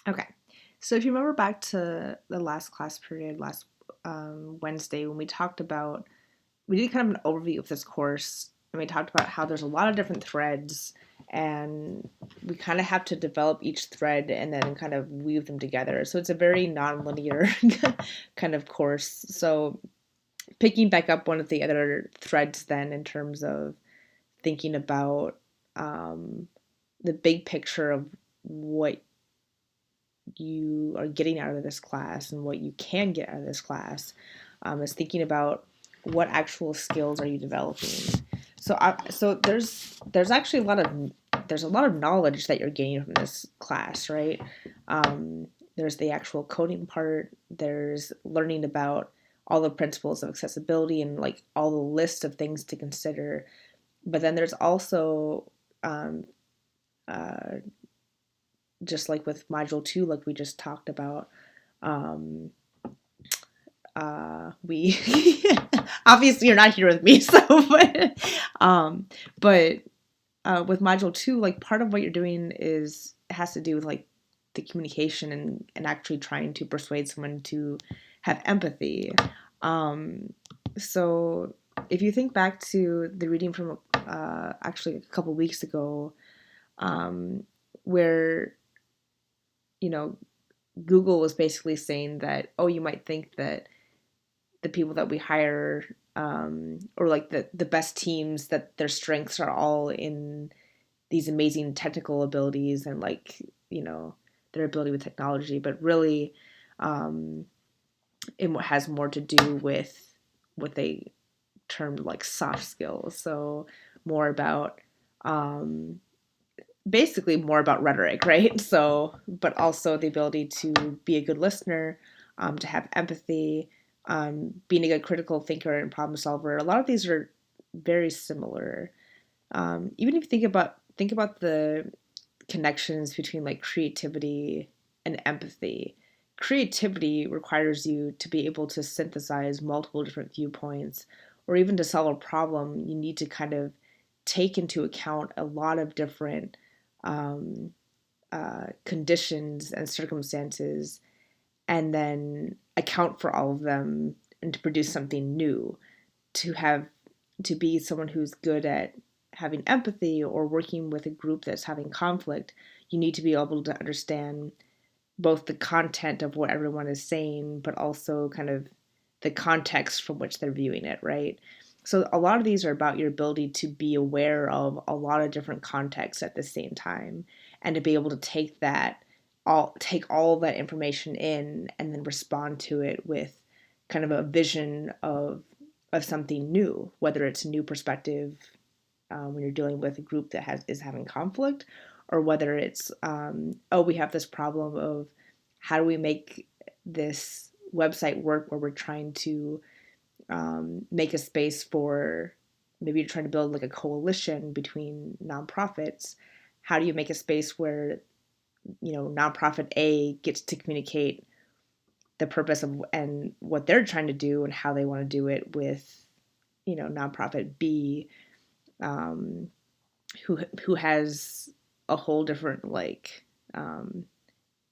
Okay. So if you remember back to the last class period, last Wednesday, when we did kind of an overview of this course, and we talked about how there's a lot of different threads, and we kind of have to develop each thread and then kind of weave them together. So it's a very non-linear kind of course. So picking back up one of the other threads then in terms of thinking about um, the big picture of what you are getting out of this class and what you can get out of this class, is thinking about what actual skills are you developing. So there's actually a lot of knowledge that you're gaining from this class, right? There's the actual coding part. There's learning about all the principles of accessibility and like all the list of things to consider. But then there's also um, uh, just like with module two, like we just talked about, um, we obviously you're not here with me, so um, but with module two, like part of what you're doing is has to do with like the communication and actually trying to persuade someone to have empathy. Um, so if you think back to the reading from actually a couple weeks ago, where you know Google was basically saying that, oh, you might think that the people that we hire, or like the best teams, that their strengths are all in these amazing technical abilities and like, their ability with technology, but really, um, it has more to do with what they termed like soft skills. So more about, um, basically more about rhetoric, right? So, but also the ability to be a good listener, to have empathy, being a good critical thinker and problem solver. A lot of these are very similar. Even if you think about the connections between like creativity and empathy. Creativity requires you to be able to synthesize multiple different viewpoints, or even to solve a problem, you need to kind of take into account a lot of different um, conditions and circumstances, and then account for all of them and to produce something new. To have to be someone who's good at having empathy or working with a group that's having conflict, you need to be able to understand both the content of what everyone is saying, but also kind of the context from which they're viewing it, right? So a lot of these are about your ability to be aware of a lot of different contexts at the same time, and to be able to take all of that information in and then respond to it with kind of a vision of something new, whether it's a new perspective, when you're dealing with a group that is having conflict, or whether it's, oh, we have this problem of how do we make this website work where we're trying to, make a space for, maybe you're trying to build like a coalition between nonprofits. How do you make a space where, nonprofit A gets to communicate the purpose of and what they're trying to do and how they want to do it with, nonprofit B, um, who has a whole different like,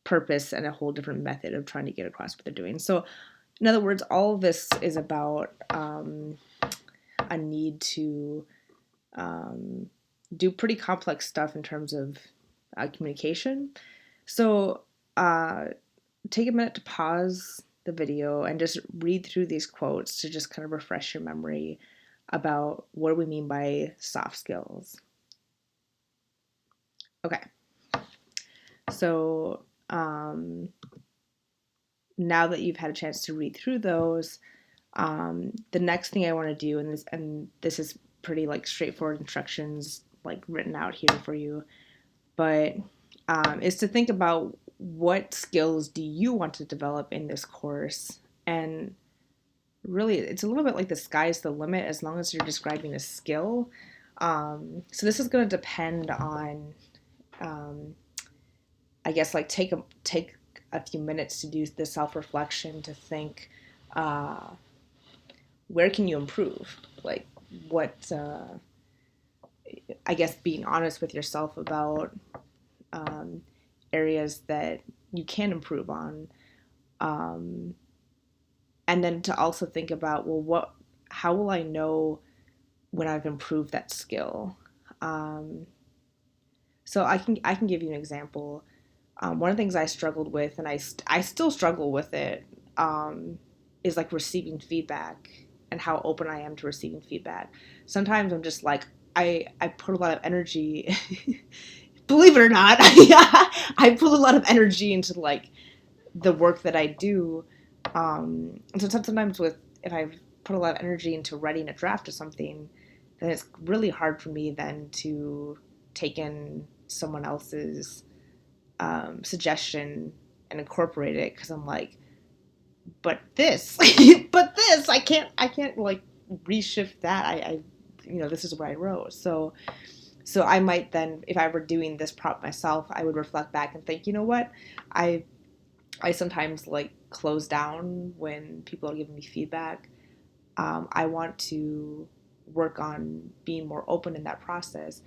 purpose and a whole different method of trying to get across what they're doing. So, in other words, all of this is about, a need to, um, do pretty complex stuff in terms of, communication. So, take a minute to pause the video and just read through these quotes to just kind of refresh your memory about what do we mean by soft skills. Okay, so, now that you've had a chance to read through those, the next thing I want to do, and this is pretty like straightforward instructions like written out here for you, but, is to think about what skills do you want to develop in this course. And really, it's a little bit like the sky's the limit as long as you're describing a skill. So this is going to depend on, um, I guess, like take a few minutes to do the self reflection to think, uh, where can you improve? Like, what, I guess, being honest with yourself about, um, areas that you can improve on. Um, and then to also think about, well, how will I know when I've improved that skill? Um, so I can give you an example. One of the things I struggled with, and I still struggle with it, is like receiving feedback and how open I am to receiving feedback. Sometimes I'm just like, I put a lot of energy, believe it or not, I put a lot of energy into like the work that I do. And so sometimes if I put a lot of energy into writing a draft of something, then it's really hard for me then to take in someone else's suggestion and incorporate it, because I'm like, but this, but this, I can't like reshift that. This is what I wrote. So I might then, if I were doing this prop myself, I would reflect back and think, you know what, I I sometimes like close down when people are giving me feedback. I want to work on being more open in that process.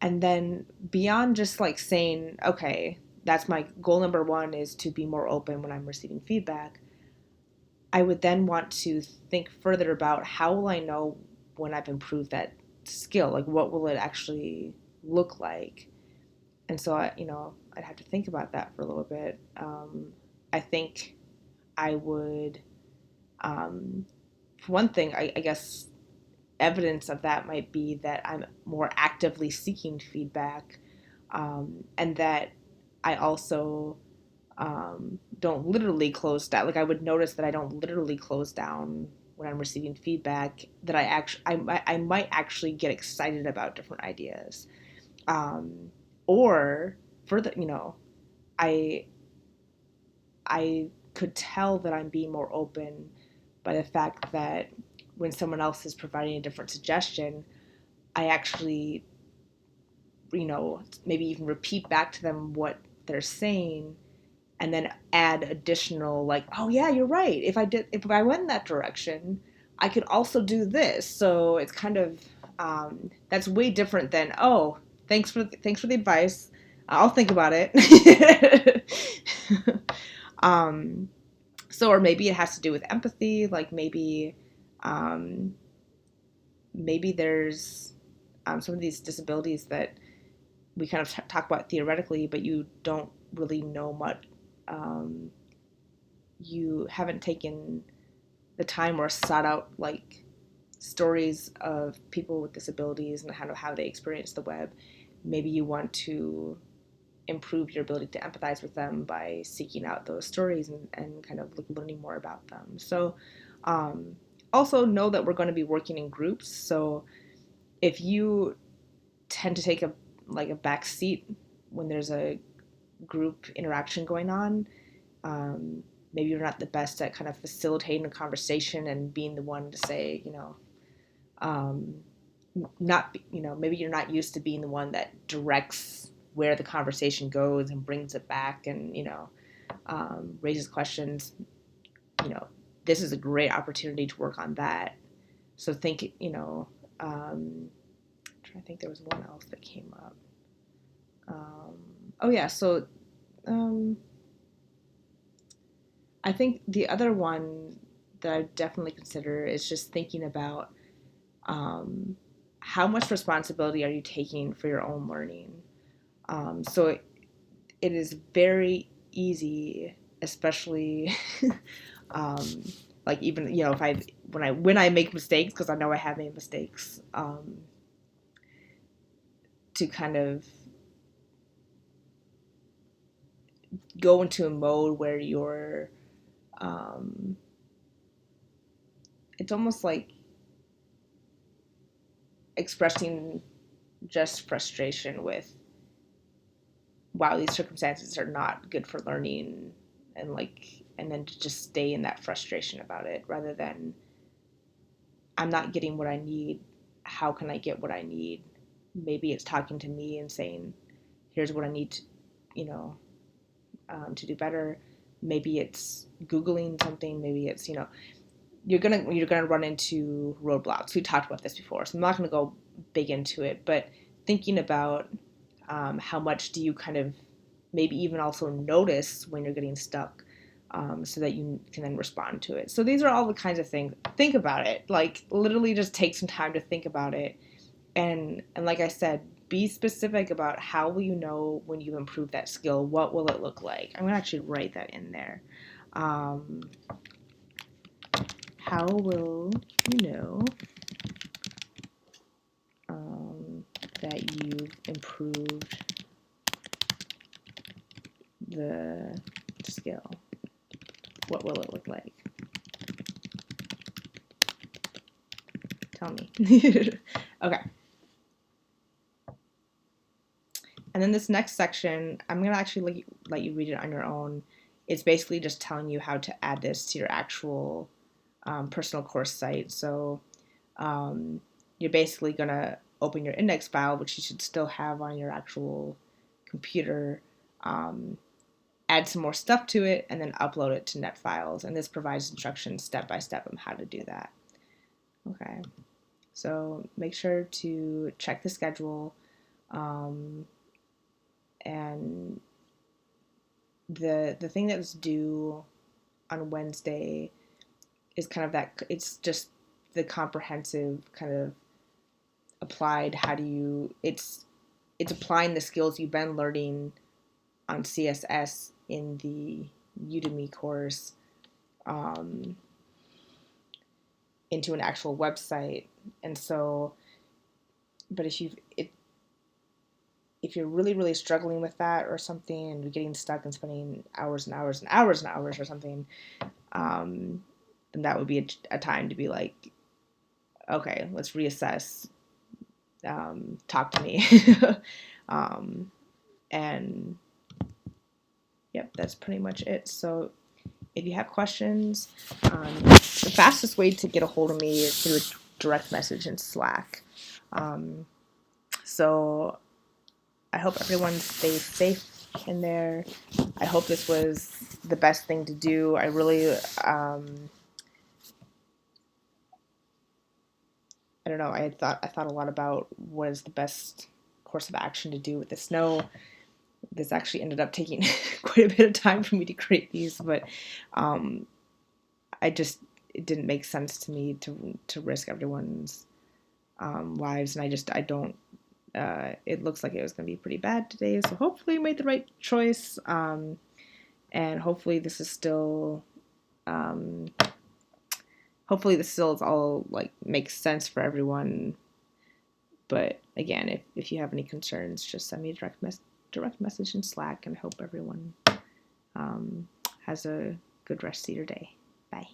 And then beyond just like saying, okay, that's my goal number one, is to be more open when I'm receiving feedback. I would then want to think further about, how will I know when I've improved that skill? Like, what will it actually look like? And so I'd have to think about that for a little bit. I think I would, for one thing, I guess evidence of that might be that I'm more actively seeking feedback, and that I also don't literally close down. Like, I would notice that I don't literally close down when I'm receiving feedback. That I might actually get excited about different ideas, or further, I I could tell that I'm being more open by the fact that when someone else is providing a different suggestion, I actually, maybe even repeat back to them what they're saying, and then add additional, like, oh yeah, you're right. If I went in that direction, I could also do this. So it's kind of, that's way different than, oh, thanks for the advice. I'll think about it. um, so, or maybe it has to do with empathy. Like, um, maybe there's some of these disabilities that we kind of talk about theoretically, but you don't really know much. Um, you haven't taken the time or sought out like stories of people with disabilities and kind of how they experience the web. Maybe you want to improve your ability to empathize with them by seeking out those stories and kind of learning more about them. So um, also know that we're going to be working in groups. So if you tend to take a back seat when there's a group interaction going on, um, maybe you're not the best at kind of facilitating a conversation and being the one to say, um, not, maybe you're not used to being the one that directs where the conversation goes and brings it back, and raises questions. you know this is a great opportunity to work on that. So think, I'm trying to think, there was one else that came up. um, oh yeah, so um, I think the other one that I definitely consider is just thinking about, um, how much responsibility are you taking for your own learning. So it is very easy, especially um, like, even, if I when I make mistakes, because I know I have made mistakes, to kind of go into a mode where you're, um, it's almost like expressing just frustration with, wow, these circumstances are not good for learning, and then to just stay in that frustration about it, rather than, I'm not getting what I need, how can I get what I need? Maybe it's talking to me and saying, here's what I need to, you know to do better. Maybe it's Googling something. Maybe it's, you're gonna run into roadblocks. We talked about this before, so I'm not gonna go big into it. But thinking about, how much do you kind of maybe even also notice when you're getting stuck, so that you can then respond to it. So these are all the kinds of things. Think about it. Like literally just take some time to think about it. And like I said, be specific about how will you know when you've improved that skill? What will it look like? I'm going to actually write that in there. Um, how will you know that you've improved the skill? What will it look like? Tell me. Okay. And then this next section, I'm going to actually let you read it on your own. It's basically just telling you how to add this to your actual personal course site. So you're basically going to open your index file, which you should still have on your actual computer, add some more stuff to it, and then upload it to NetFiles. And this provides instructions step by step on how to do that. Okay, so make sure to check the schedule, and the thing that's due on Wednesday is kind of that. It's just the comprehensive kind of applied. How do you? It's applying the skills you've been learning on CSS in the Udemy course, um, into an actual website. And so, but if you're really struggling with that or something, and you're getting stuck and spending hours and hours and hours and hours or something, then that would be a time to be like, okay, let's reassess. Talk to me. um, and yep, that's pretty much it. So if you have questions, the fastest way to get a hold of me is through a direct message in Slack. So I hope everyone stays safe in there. I hope this was the best thing to do. I really, I don't know. I thought a lot about what is the best course of action to do with the snow. This actually ended up taking quite a bit of time for me to create these, but I just it didn't make sense to me to risk everyone's lives, and I don't. It looks like it was going to be pretty bad today, so hopefully I made the right choice, and hopefully this is still. Hopefully this still is all like makes sense for everyone. But again, if you have any concerns, just send me a direct message in Slack, and I hope everyone has a good rest of your day. Bye.